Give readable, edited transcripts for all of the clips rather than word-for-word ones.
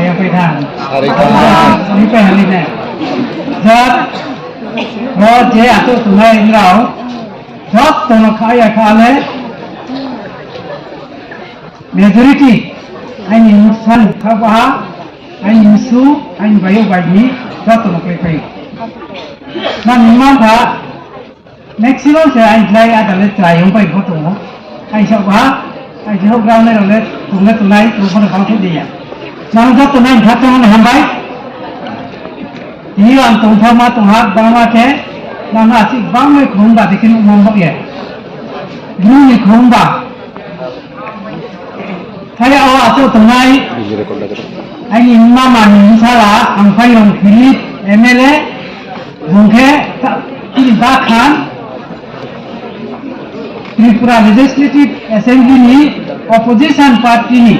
yang pedan. Sarika. Sarika haline. Jat roh je atau tunai indrau. Jat tono kaya kale. Majority aini musan kabaha aini musu aini bayu bagi jat tono kaya. Nah memang tak maximum saya aini try adalah try yang baik betul. Aini coba aini coba ground ni oleh tunai rumah kau tu dia. Nah jat tunai jat tono hambai. Ini orang tunggu ma tunggu bangma ke, nama asyik bangma khomba dikin umum ya. Dulu ni khomba. Saya awak tu tunai. Ini mama ni salah, angkai yang Philip MLA, mungkin ini bahkan Tripura Legislative Assembly ni opposition party ni.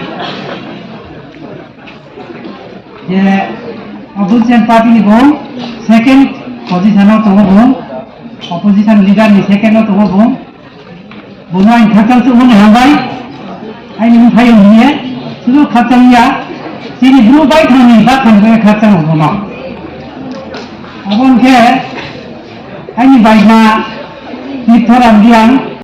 Ya. Opposition party ni bom, second position tu bom, opposition leader ni second tu bom. Bunuh yang kacang tu mana hambai, ini mukai ni ya, suruh kacang ya, sini blue white ni bahkan kena kacang bom. Abang ke, ini baiknya, ni thorang diam.